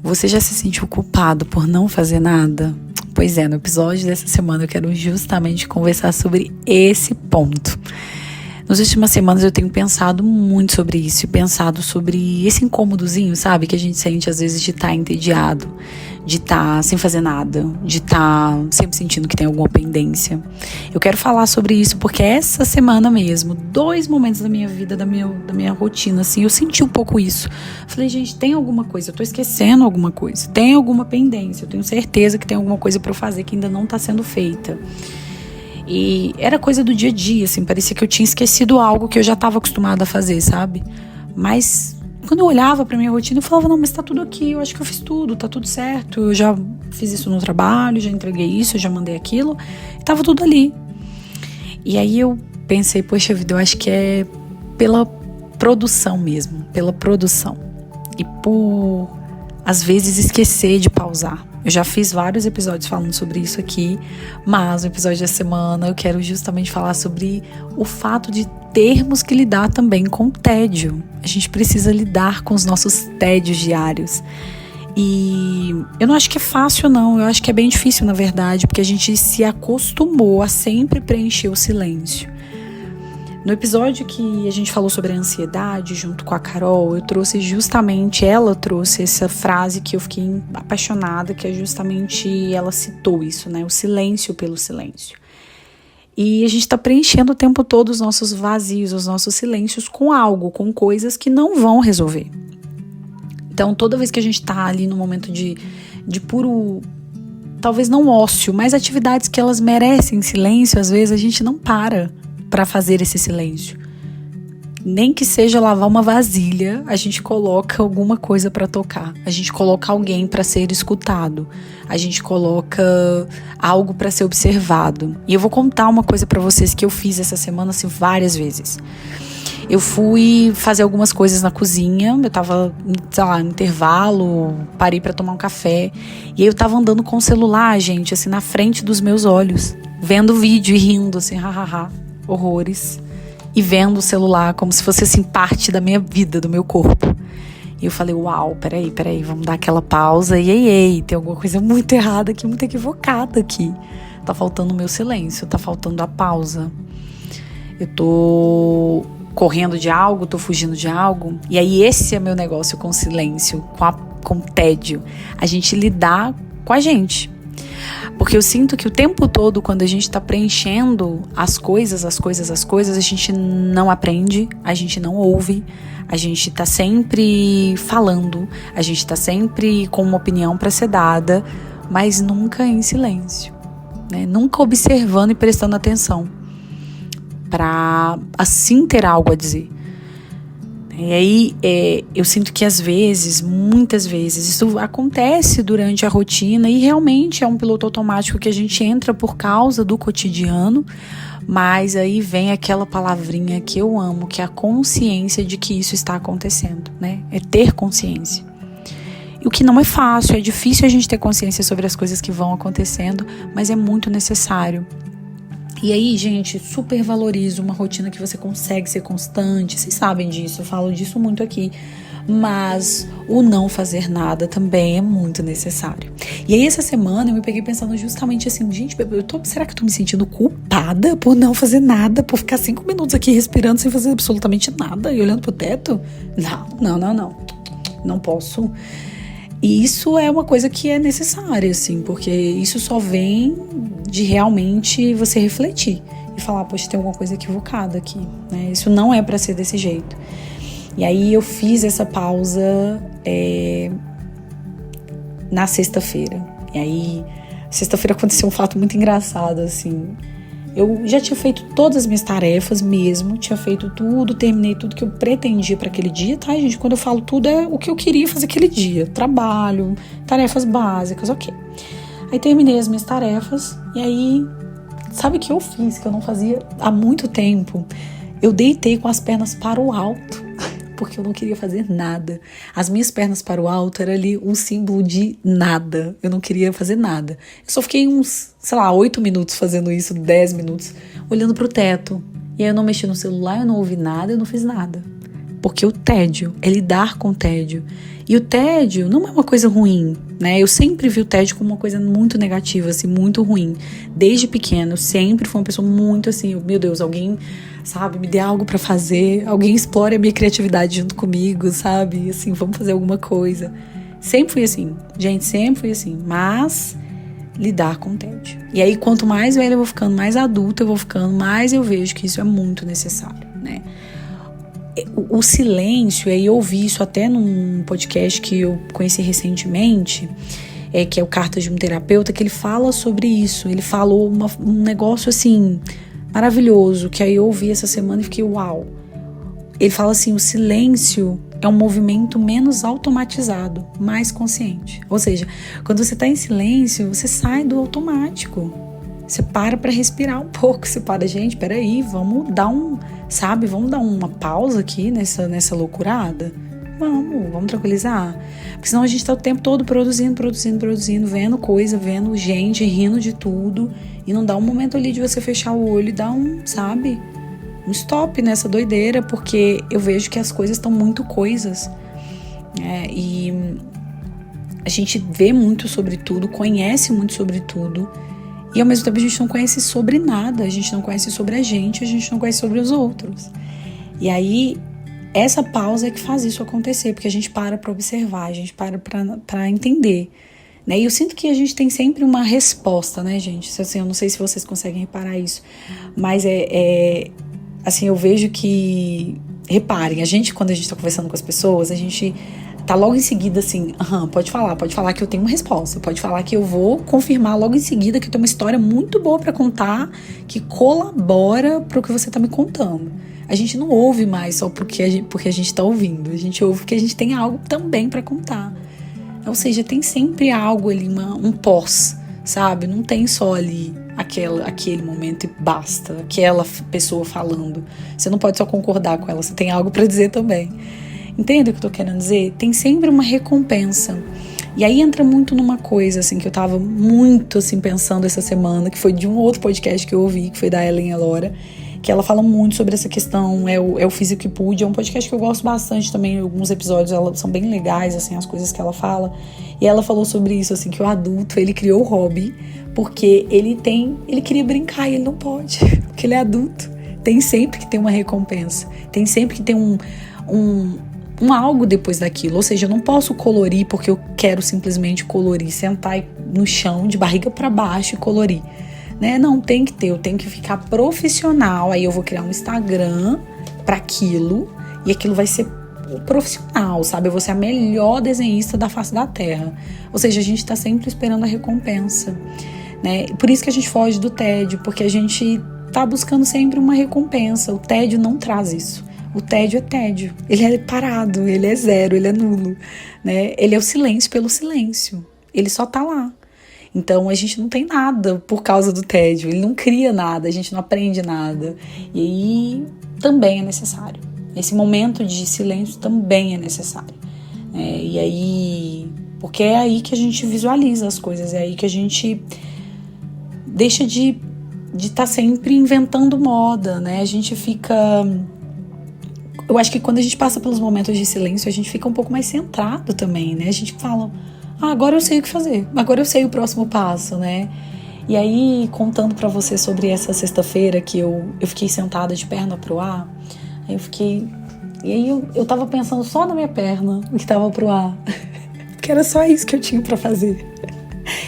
Você já se sentiu culpado por não fazer nada? Pois é, no episódio dessa semana eu quero justamente conversar sobre esse ponto. Nas últimas semanas eu tenho pensado muito sobre isso e pensado sobre esse incômodozinho, sabe? Que a gente sente às vezes de estar entediado, de estar sem fazer nada, de estar sempre sentindo que tem alguma pendência. Eu quero falar sobre isso porque essa semana mesmo, 2 momentos da minha vida, da minha rotina, assim, eu senti um pouco isso. Falei, gente, tem alguma coisa, eu tô esquecendo alguma coisa, tem alguma pendência, eu tenho certeza que tem alguma coisa pra eu fazer que ainda não tá sendo feita. E era coisa do dia a dia, assim, parecia que eu tinha esquecido algo que eu já estava acostumada a fazer, sabe? Mas quando eu olhava pra minha rotina, eu falava, não, mas tá tudo aqui, eu acho que eu fiz tudo, tá tudo certo, eu já fiz isso no trabalho, já entreguei isso, eu já mandei aquilo, e tava tudo ali. E aí eu pensei, poxa vida, eu acho que é pela produção mesmo, pela produção. E por, às vezes, esquecer de pausar. Eu já fiz vários episódios falando sobre isso aqui, mas no episódio da semana eu quero justamente falar sobre o fato de termos que lidar também com o tédio. A gente precisa lidar com os nossos tédios diários. E eu não acho que é fácil, não. Eu acho que é bem difícil, na verdade, porque a gente se acostumou a sempre preencher o silêncio. No episódio que a gente falou sobre a ansiedade, junto com a Carol, ela trouxe essa frase que eu fiquei apaixonada, que é justamente, ela citou isso, né? O silêncio pelo silêncio. E a gente está preenchendo o tempo todo os nossos vazios, os nossos silêncios com algo, com coisas que não vão resolver. Então, toda vez que a gente está ali no momento de puro, talvez não ócio, mas atividades que elas merecem silêncio, às vezes a gente não para fazer esse silêncio. Nem que seja lavar uma vasilha, a gente coloca alguma coisa para tocar. A gente coloca alguém para ser escutado. A gente coloca algo para ser observado. E eu vou contar uma coisa para vocês que eu fiz essa semana assim, várias vezes. Eu fui fazer algumas coisas na cozinha, eu tava, sei lá, no intervalo, parei para tomar um café. E aí eu tava andando com o celular, gente, assim, na frente dos meus olhos, vendo vídeo e rindo, assim, hahaha. Horrores, e vendo o celular como se fosse assim parte da minha vida, do meu corpo. E eu falei, uau, peraí, vamos dar aquela pausa, ei, tem alguma coisa muito errada aqui, muito equivocada aqui. Tá faltando o meu silêncio, tá faltando a pausa. Eu tô correndo de algo, tô fugindo de algo. E aí esse é meu negócio com o silêncio, com o tédio. A gente lidar com a gente. Porque eu sinto que o tempo todo, quando a gente está preenchendo as coisas, a gente não aprende, a gente não ouve, a gente está sempre falando, a gente está sempre com uma opinião para ser dada, mas nunca em silêncio, né? Nunca observando e prestando atenção para assim ter algo a dizer. E aí eu sinto que às vezes, muitas vezes, isso acontece durante a rotina e realmente é um piloto automático que a gente entra por causa do cotidiano, mas aí vem aquela palavrinha que eu amo, que é a consciência de que isso está acontecendo, né? É ter consciência. E o que não é fácil, é difícil a gente ter consciência sobre as coisas que vão acontecendo, mas é muito necessário. E aí, gente, super valorizo uma rotina que você consegue ser constante. Vocês sabem disso, eu falo disso muito aqui. Mas o não fazer nada também é muito necessário. E aí, essa semana, eu me peguei pensando justamente assim, gente, será que eu tô me sentindo culpada por não fazer nada? Por ficar 5 minutos aqui respirando sem fazer absolutamente nada e olhando pro teto? Não. Não posso. E isso é uma coisa que é necessária, assim, porque isso só vem de realmente você refletir e falar, poxa, tem alguma coisa equivocada aqui, né? Isso não é pra ser desse jeito. E aí eu fiz essa pausa na sexta-feira. E aí, sexta-feira aconteceu um fato muito engraçado, assim. Eu já tinha feito todas as minhas tarefas mesmo, tinha feito tudo, terminei tudo que eu pretendia para aquele dia, tá, gente? Quando eu falo tudo é o que eu queria fazer aquele dia, trabalho, tarefas básicas, ok. Aí terminei as minhas tarefas e aí, sabe o que eu fiz, que eu não fazia há muito tempo? Eu deitei com as pernas para o alto, porque eu não queria fazer nada. As minhas pernas para o alto era ali um símbolo de nada. Eu não queria fazer nada. Eu só fiquei uns, 8 minutos fazendo isso, 10 minutos, olhando pro teto. E aí eu não mexi no celular, eu não ouvi nada, eu não fiz nada. Porque o tédio é lidar com o tédio. E o tédio não é uma coisa ruim, né? Eu sempre vi o tédio como uma coisa muito negativa, assim, muito ruim. Desde pequena, eu sempre fui uma pessoa muito assim, meu Deus, alguém, sabe, me dê algo pra fazer, alguém explore a minha criatividade junto comigo, sabe? Assim, vamos fazer alguma coisa. Sempre fui assim, gente, sempre fui assim. Mas lidar com o tédio. E aí, quanto mais velha eu vou ficando, mais adulta eu vou ficando, mais eu vejo que isso é muito necessário, né? O silêncio, e aí eu ouvi isso até num podcast que eu conheci recentemente, que é o Cartas de um Terapeuta, que ele fala sobre isso. Ele falou um negócio assim, maravilhoso, que aí eu ouvi essa semana e fiquei uau. Ele fala assim, o silêncio é um movimento menos automatizado, mais consciente. Ou seja, quando você está em silêncio, você sai do automático. Você para respirar um pouco, você para, gente, peraí, vamos dar vamos dar uma pausa aqui nessa loucurada? Vamos tranquilizar. Porque senão a gente tá o tempo todo produzindo, vendo coisa, vendo gente, rindo de tudo, e não dá um momento ali de você fechar o olho e dar um stop nessa doideira, porque eu vejo que as coisas estão muito coisas, e a gente vê muito sobre tudo, conhece muito sobre tudo, e ao mesmo tempo a gente não conhece sobre nada, a gente não conhece sobre a gente não conhece sobre os outros. E aí, essa pausa é que faz isso acontecer, porque a gente para observar, a gente para entender, né? E eu sinto que a gente tem sempre uma resposta, né, gente? Assim, eu não sei se vocês conseguem reparar isso, mas assim, eu vejo que, reparem, quando a gente tá conversando com as pessoas, a gente tá logo em seguida assim, pode falar que eu tenho uma resposta, pode falar que eu vou confirmar logo em seguida que eu tenho uma história muito boa pra contar, que colabora pro que você tá me contando. A gente não ouve mais só porque a gente tá ouvindo, a gente ouve porque a gente tem algo também pra contar. Ou seja, tem sempre algo ali, um pós, sabe? Não tem só ali aquele momento e basta, aquela pessoa falando. Você não pode só concordar com ela, você tem algo pra dizer também. Entende o que eu tô querendo dizer? Tem sempre uma recompensa. E aí entra muito numa coisa, assim, que eu tava muito, assim, pensando essa semana, que foi de um outro podcast que eu ouvi, que foi da Ellen Elora, que ela fala muito sobre essa questão, é o Físico que Pude, é um podcast que eu gosto bastante também, alguns episódios são bem legais, assim, as coisas que ela fala, e ela falou sobre isso, assim, que o adulto, ele criou o hobby, porque ele queria brincar e ele não pode, porque ele é adulto, tem sempre que ter uma recompensa, tem sempre que ter um algo depois daquilo, ou seja, eu não posso colorir porque eu quero simplesmente colorir, sentar no chão de barriga para baixo e colorir, né? Não, tem que ter, eu tenho que ficar profissional, aí eu vou criar um Instagram para aquilo, e aquilo vai ser profissional, sabe? Eu vou ser a melhor desenhista da face da terra, ou seja, a gente tá sempre esperando a recompensa, né? Por isso que a gente foge do tédio, porque a gente tá buscando sempre uma recompensa, o tédio não traz isso. O tédio é tédio, ele é parado, ele é zero, ele é nulo, né? Ele é o silêncio pelo silêncio, ele só tá lá. Então a gente não tem nada por causa do tédio, ele não cria nada, a gente não aprende nada. E aí também é necessário, esse momento de silêncio também é necessário. E aí, porque é aí que a gente visualiza as coisas, é aí que a gente deixa de estar sempre inventando moda, né? A gente fica... Eu acho que quando a gente passa pelos momentos de silêncio, a gente fica um pouco mais centrado também, né? A gente fala, agora eu sei o que fazer, agora eu sei o próximo passo, né? E aí, contando pra você sobre essa sexta-feira que eu fiquei sentada de perna pro ar, aí eu tava pensando só na minha perna, que tava pro ar, que era só isso que eu tinha pra fazer.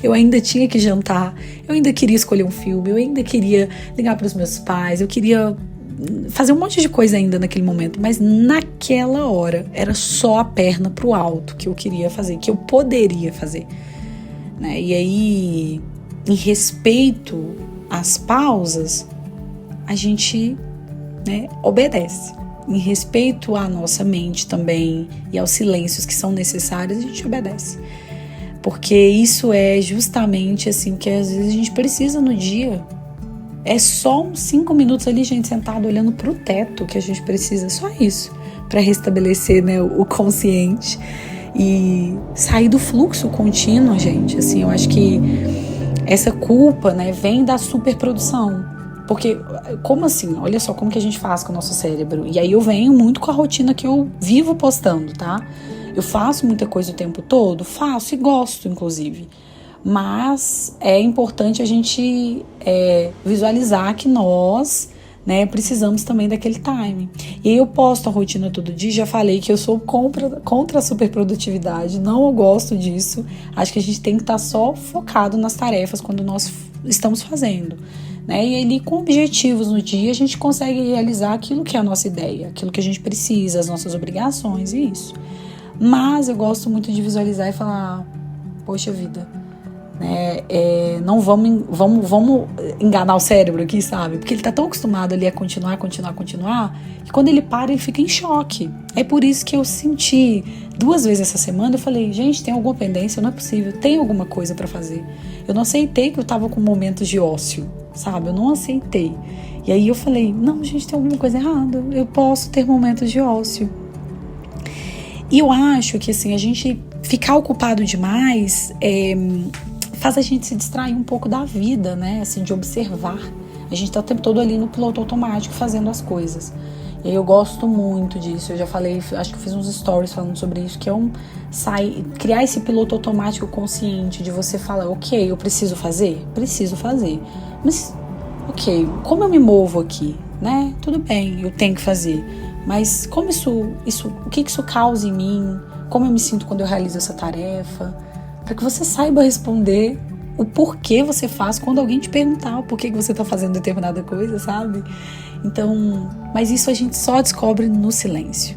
Eu ainda tinha que jantar, eu ainda queria escolher um filme, eu ainda queria ligar pros meus pais, eu queria fazer um monte de coisa ainda naquele momento, mas naquela hora era só a perna pro alto que eu queria fazer, que eu poderia fazer, né? E aí, em respeito às pausas, a gente, né, obedece. Em respeito à nossa mente também e aos silêncios que são necessários, a gente obedece. Porque isso é justamente assim que às vezes a gente precisa no dia. É só uns 5 minutos ali, gente, sentado olhando pro teto que a gente precisa, só isso, para restabelecer, né, o consciente e sair do fluxo contínuo, gente. Assim, eu acho que essa culpa, né, vem da superprodução, Porque, como assim? Olha só como que a gente faz com o nosso cérebro. E aí eu venho muito com a rotina que eu vivo postando, tá? Eu faço muita coisa o tempo todo? Faço e gosto, inclusive. Mas é importante a gente visualizar que nós, né, precisamos também daquele time. E aí eu posto a rotina todo dia, já falei que eu sou contra a superprodutividade, não gosto disso. Acho que a gente tem que estar só focado nas tarefas quando nós estamos fazendo. Né? E ali, com objetivos no dia, a gente consegue realizar aquilo que é a nossa ideia, aquilo que a gente precisa, as nossas obrigações e isso. Mas eu gosto muito de visualizar e falar, poxa vida, né? Não vamos enganar o cérebro aqui, sabe? Porque ele tá tão acostumado ali a continuar, que quando ele para, ele fica em choque. É por isso que eu senti 2 vezes essa semana, eu falei, gente, tem alguma pendência? Não é possível, tem alguma coisa pra fazer. Eu não aceitei que eu tava com momentos de ócio, sabe? Eu não aceitei. E aí eu falei, não, gente, tem alguma coisa errada. Eu posso ter momentos de ócio. E eu acho que, assim, a gente ficar ocupado demais faz a gente se distrair um pouco da vida, né? Assim, de observar. A gente tá o tempo todo ali no piloto automático fazendo as coisas. E aí eu gosto muito disso. Eu já falei, acho que eu fiz uns stories falando sobre isso, que é criar esse piloto automático consciente de você falar, ok, eu preciso fazer? Preciso fazer. Mas, ok, como eu me movo aqui, né? Tudo bem, eu tenho que fazer. Mas como o que isso causa em mim? Como eu me sinto quando eu realizo essa tarefa? Para que você saiba responder o porquê você faz quando alguém te perguntar o porquê que você tá fazendo determinada coisa, sabe? Então, mas isso a gente só descobre no silêncio.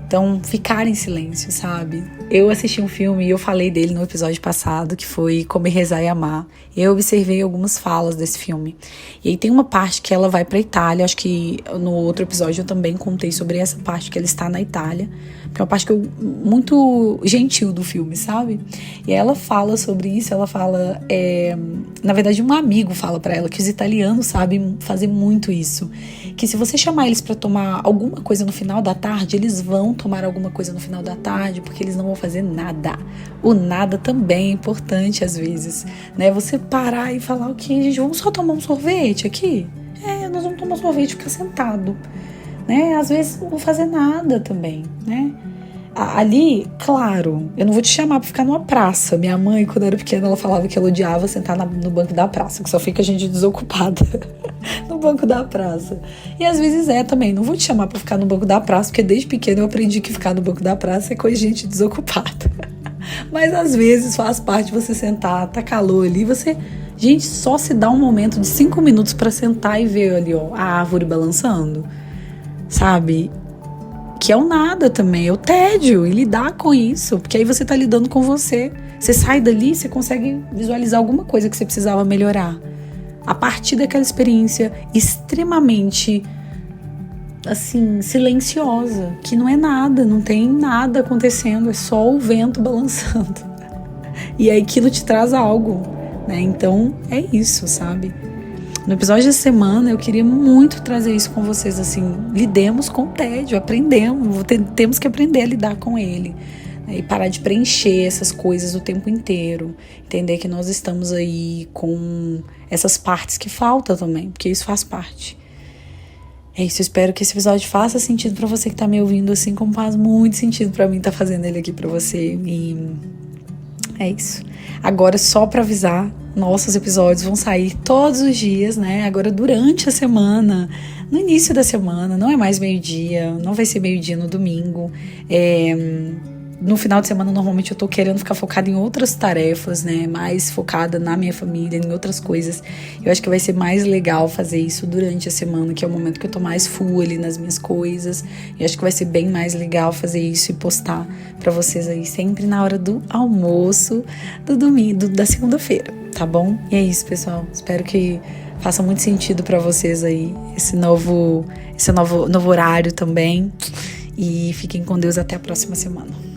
Então, ficar em silêncio, sabe? Eu assisti um filme e eu falei dele no episódio passado, que foi Comer, Rezar e Amar. E eu observei algumas falas desse filme. E aí tem uma parte que ela vai pra Itália, acho que no outro episódio eu também contei sobre essa parte, que ela está na Itália, que é uma parte muito gentil do filme, sabe? E aí ela fala sobre isso, ela fala... na verdade, um amigo fala pra ela que os italianos sabem fazer muito isso. Que se você chamar eles pra tomar alguma coisa no final da tarde, eles vão tomar alguma coisa no final da tarde, porque eles não vão fazer nada. O nada também é importante às vezes, né? Você parar e falar, ok, gente, vamos só tomar um sorvete aqui? Nós vamos tomar um sorvete e ficar sentado, né? Às vezes não vou fazer nada também, né? Ali, claro, eu não vou te chamar pra ficar numa praça. Minha mãe, quando eu era pequena, ela falava que ela odiava sentar no banco da praça, que só fica a gente desocupada no banco da praça. E às vezes também, não vou te chamar pra ficar no banco da praça, porque desde pequena eu aprendi que ficar no banco da praça é coisa de gente desocupada. Mas às vezes faz parte você sentar, tá calor ali, gente, só se dá um momento de 5 minutos pra sentar e ver ali, ó, a árvore balançando, sabe? Que é o nada também, é o tédio, e lidar com isso, porque aí você tá lidando com você. Você sai dali, você consegue visualizar alguma coisa que você precisava melhorar. A partir daquela experiência extremamente, assim, silenciosa, que não é nada, não tem nada acontecendo, é só o vento balançando. E aí aquilo te traz algo, né? Então é isso, sabe? No episódio da semana eu queria muito trazer isso com vocês, assim, lidemos com o tédio, temos que aprender a lidar com ele, né, e parar de preencher essas coisas o tempo inteiro, entender que nós estamos aí com essas partes que faltam também, porque isso faz parte. É isso, eu espero que esse episódio faça sentido pra você que tá me ouvindo, assim como faz muito sentido pra mim tá fazendo ele aqui pra você, e é isso. Agora, só pra avisar, nossos episódios vão sair todos os dias, né? Agora, durante a semana, no início da semana, não é mais meio-dia, não vai ser meio-dia no domingo. No final de semana, normalmente, eu tô querendo ficar focada em outras tarefas, né? Mais focada na minha família, em outras coisas. Eu acho que vai ser mais legal fazer isso durante a semana, que é o momento que eu tô mais full ali nas minhas coisas. Eu acho que vai ser bem mais legal fazer isso e postar pra vocês aí sempre na hora do almoço do domingo, da segunda-feira, tá bom? E é isso, pessoal. Espero que faça muito sentido pra vocês aí esse novo horário também. E fiquem com Deus até a próxima semana.